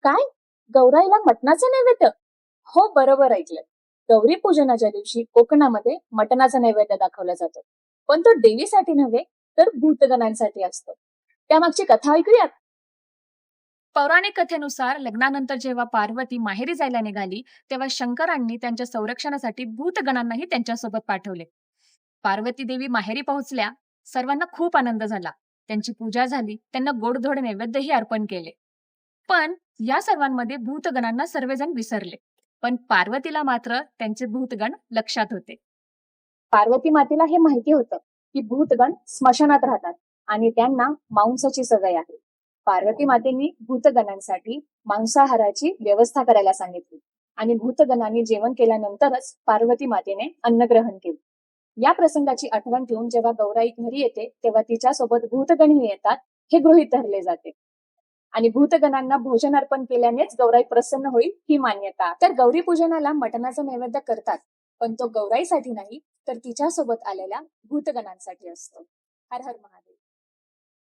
काय? गौराईला मटणाचं नैवेद्य? हो, बरोबर ऐकलं. गौरी पूजनाच्या दिवशी कोकणामध्ये मटणाचा नैवेद्य दाखवला जातो. पण तो देवीसाठी नव्हे, तर भूतगणांसाठी असतो. त्यामागची कथा ऐकूयात. पौराणिक कथेनुसार लग्नानंतर जेव्हा पार्वती माहेरी जायला निघाली, तेव्हा शंकरांनी त्यांच्या संरक्षणासाठी भूतगणांनाही त्यांच्यासोबत पाठवले. पार्वती देवी माहेरी पोहोचल्या, सर्वांना खूप आनंद झाला. त्यांची पूजा झाली, त्यांना गोडधोड नैवेद्यही अर्पण केले. पण या सर्वांमध्ये भूतगणांना सर्वजण विसरले. पण पार्वतीला मात्र त्यांचे भूतगण लक्षात होते. पार्वती मातेला हे माहिती होतं की भूतगण स्मशानात राहतात आणि त्यांना मांसाची सवय आहे. पार्वती मातेंनी भूतगणांसाठी मांसाहाराची व्यवस्था करायला सांगितली आणि भूतगणांनी जेवण केल्यानंतरच पार्वती मातेने अन्नग्रहण केले. या प्रसंगाची आठवण ठेवून जेव्हा गौराई घरी येते तेव्हा तिच्यासोबत भूतगणही येतात हे गृहीत धरले जाते. आणि भूतगणांना भोजन अर्पण केल्यानेच गौराई प्रसन्न होईल ही मान्यता. तर गौरी पूजनाला मटणाचा नैवेद्य करतात, पण तो गौराईसाठी नाही, तर तिच्यासोबत आलेल्या भूतगणांसाठी असतो. हर हर महादेव.